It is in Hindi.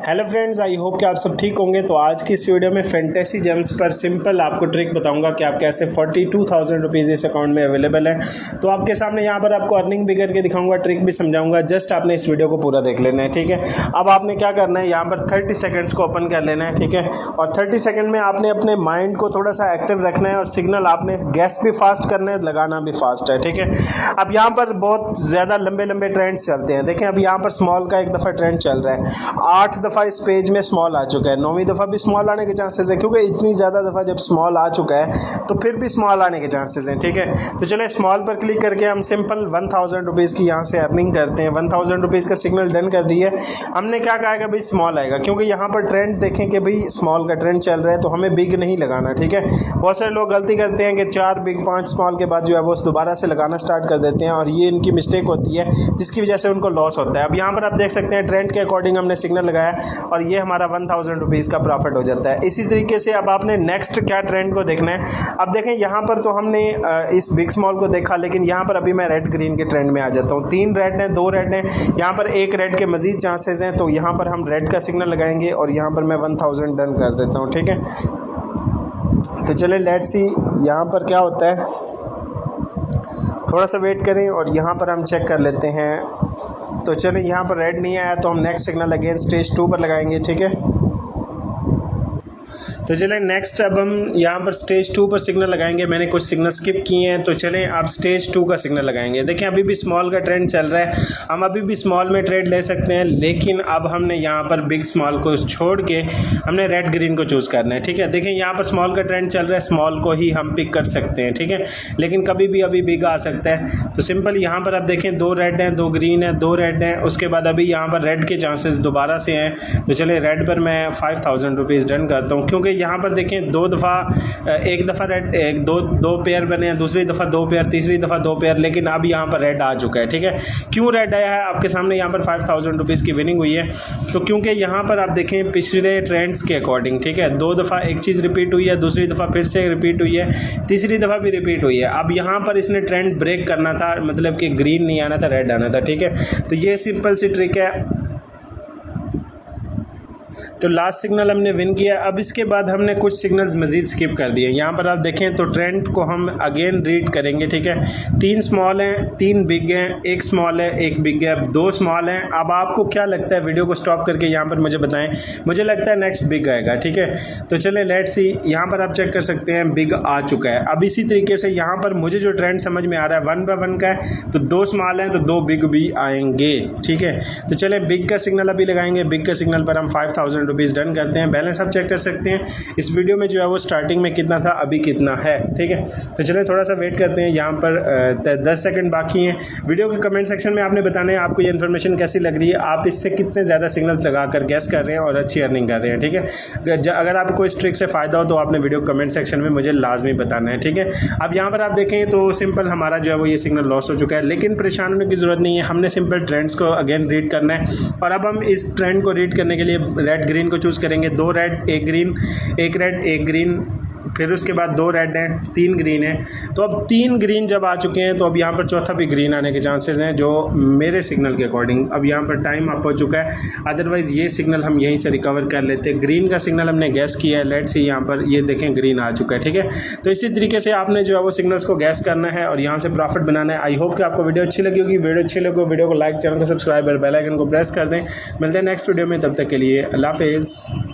हेलो फ्रेंड्स, आई होप कि आप सब ठीक होंगे। तो आज की इस वीडियो में फैंटेसी जेम्स पर सिंपल आपको ट्रिक बताऊंगा कि आप कैसे 42,000 रुपीज़ इस अकाउंट में अवेलेबल है। तो आपके सामने यहाँ पर आपको अर्निंग भी करके दिखाऊंगा, ट्रिक भी समझाऊंगा। जस्ट आपने इस वीडियो को पूरा देख लेना है, ठीक है। अब आपने क्या करना है, यहाँ पर 30 सेकेंड्स को ओपन कर लेना है, ठीक है। और 30 सेकेंड में आपने अपने माइंड को थोड़ा सा एक्टिव रखना है और सिग्नल आपने गैस भी फास्ट करना है, लगाना भी फास्ट है, ठीक है। अब यहाँ पर बहुत ज़्यादा लंबे लंबे ट्रेंड्स चलते हैं। देखें, अब यहाँ पर स्मॉल का एक दफ़ा ट्रेंड चल रहा है, 8 दफ़ा इस पेज में स्मॉल आ चुका है, 9वीं दफ़ा भी स्मॉल आने के चांसेस हैं, क्योंकि इतनी ज़्यादा दफ़ा जब स्मॉल आ चुका है तो फिर भी स्मॉल आने के चांसेस हैं, ठीक है। तो चले स्मॉल पर क्लिक करके हम सिंपल 1000 रुपीज़ की यहाँ से अर्निंग करते हैं। 1000 रुपीज़ का सिग्नल डन कर दिए। हमने क्या कहा कि भाई स्मॉल आएगा, क्योंकि यहाँ पर ट्रेंड देखें कि भाई स्मॉल का ट्रेंड चल रहा है, तो हमें बिग नहीं लगाना, ठीक है। बहुत सारे लोग गलती करते हैं कि 4 बिग 5 स्मॉल के बाद जो है वो दोबारा से लगाना स्टार्ट कर देते हैं, और ये इनकी मिस्टेक होती है, जिसकी वजह से उनको लॉस होता है। अब यहाँ पर आप देख सकते हैं ट्रेंड के अकॉर्डिंग हमने सिग्नल लगाया और ये हमारा 1000 रुपीज़ का प्रॉफिट हो जाता है। इसी तरीके से अब आपने नेक्स्ट क्या ट्रेंड को देखना है। अब देखें, यहाँ पर तो हमने इस बिग स्मॉल को देखा, लेकिन यहाँ पर अभी मैं रेड ग्रीन के ट्रेंड में आ जाता हूँ। 3 रेड हैं, 2 रेड हैं, यहाँ पर 1 रेड के मजीद चांसेस हैं, तो यहाँ पर हम रेड का सिग्नल लगाएंगे और यहाँ पर मैं 1000 डन कर देता हूँ, ठीक है। तो चले लेट्स सी यहाँ पर क्या होता है, थोड़ा सा वेट करें और यहाँ पर हम चेक कर लेते हैं। तो चलें, यहाँ पर रेड नहीं आया तो हम नेक्स्ट सिग्नल अगेन स्टेज 2 पर लगाएंगे, ठीक है। तो चलें नेक्स्ट, अब हम यहाँ पर स्टेज 2 पर सिग्नल लगाएंगे। मैंने कुछ सिग्नल स्किप किए हैं, तो चलें आप स्टेज 2 का सिग्नल लगाएंगे। देखें, अभी भी स्मॉल का ट्रेंड चल रहा है, हम अभी भी स्मॉल में ट्रेड ले सकते हैं, लेकिन अब हमने यहाँ पर बिग स्मॉल को छोड़ के हमने रेड ग्रीन को चूज़ करना है, ठीक है। देखें, यहाँ पर स्मॉल का ट्रेंड चल रहा है, स्मॉल को ही हम पिक कर सकते हैं, ठीक है, लेकिन कभी भी अभी बिग आ सकता है। तो सिंपल यहाँ पर आप देखें 2 रेड हैं, 2 ग्रीन है, 2 रेड हैं, उसके बाद अभी यहाँ पर रेड के चांसेस दोबारा से हैं। तो चले रेड पर मैं 5000 रुपीज़ डन करता हूँ, क्योंकि यहाँ पर देखें 2 दफ़ा, एक दफ़ा रेड, दो पेयर बने हैं, दूसरी दफ़ा 2 पेयर, तीसरी दफ़ा 2 पेयर, लेकिन अब यहाँ पर रेड आ चुका है, ठीक है। क्यों रेड आया है आपके सामने, यहाँ पर 5000 रुपीज़ की विनिंग हुई है। तो क्योंकि यहाँ पर आप देखें पिछले ट्रेंड्स के अकॉर्डिंग, ठीक है, 2 दफ़ा एक चीज़ रिपीट हुई है, दूसरी दफ़ा फिर से रिपीट हुई है, तीसरी दफ़ा भी रिपीट हुई है। अब यहाँ पर इसने ट्रेंड ब्रेक करना था, मतलब कि ग्रीन नहीं आना था, रेड आना था, ठीक है। तो ये सिंपल सी ट्रिक है। तो लास्ट सिग्नल हमने विन किया। अब इसके बाद हमने कुछ सिग्नल्स मज़ीद स्किप कर दिए। यहाँ पर आप देखें तो ट्रेंड को हम अगेन रीड करेंगे, ठीक है। 3 स्मॉल हैं, 3 बिग हैं, 1 स्मॉल है, 1 बिग है, 2 स्मॉल हैं। अब आपको क्या लगता है, वीडियो को स्टॉप करके यहाँ पर मुझे बताएं। मुझे लगता है नेक्स्ट बिग आएगा, ठीक है। तो चले लेट्स सी, यहाँ पर आप चेक कर सकते हैं बिग आ चुका है। अब इसी तरीके से यहाँ पर मुझे जो ट्रेंड समझ में आ रहा है 1 बाय 1 का है, तो 2 स्मॉल हैं तो 2 बिग भी आएंगे, ठीक है। तो चले बिग का सिग्नल अभी लगाएंगे। बिग का सिग्नल पर हम 5000 रुपीज़ डन करते हैं। बैलेंस आप चेक कर सकते हैं इस वीडियो में जो है वो स्टार्टिंग में कितना था, अभी कितना है, ठीक है। तो चलिए थोड़ा सा वेट करते हैं। यहाँ पर 10 सेकंड बाकी हैं। वीडियो के कमेंट सेक्शन में आपने बताना है आपको ये इन्फॉर्मेशन कैसी लग रही है, आप इससे कितने ज़्यादा सिग्नल्स लगाकर गैस कर रहे हैं और अच्छी अर्निंग कर रहे हैं, ठीक है। अगर आपको इस ट्रिक से फ़ायदा हो तो आपने वीडियो कमेंट सेक्शन में मुझे लाजमी बताना है, ठीक है। अब यहाँ पर आप देखें तो सिंपल हमारा जो है वो ये सिग्नल लॉस हो चुका है, लेकिन परेशान होने की ज़रूरत नहीं है। हमने सिंपल ट्रेंड्स को अगेन रीड करना है, और अब हम इस ट्रेंड को रीड करने के लिए रेड ग्रीन को चूज़ करेंगे। 2 रेड 1 ग्रीन, 1 रेड 1 ग्रीन, फिर उसके बाद 2 रेड हैं, 3 ग्रीन हैं। तो अब 3 ग्रीन जब आ चुके हैं तो अब यहाँ पर चौथा भी ग्रीन आने के चांसेस हैं, जो मेरे सिग्नल के अकॉर्डिंग। अब यहाँ पर टाइम अप हो चुका है, अदरवाइज़ ये सिग्नल हम यहीं से रिकवर कर लेते। ग्रीन का सिग्नल हमने गैस किया है, लेट्स सी यहाँ पर ये देखें ग्रीन आ चुका है, ठीक है। तो इसी तरीके से आपने जो है वो सिग्नल्स को गैस करना है और यहाँ से प्रॉफिट बनाना है। आई होप कि आपको वीडियो अच्छी लगी होगी। वीडियो अच्छी लगी, वीडियो को लाइक, चैनल को सब्सक्राइब और बेल आइकन को प्रेस कर दें। मिलते हैं नेक्स्ट वीडियो में, तब तक के लिए अल्लाह हाफिज़।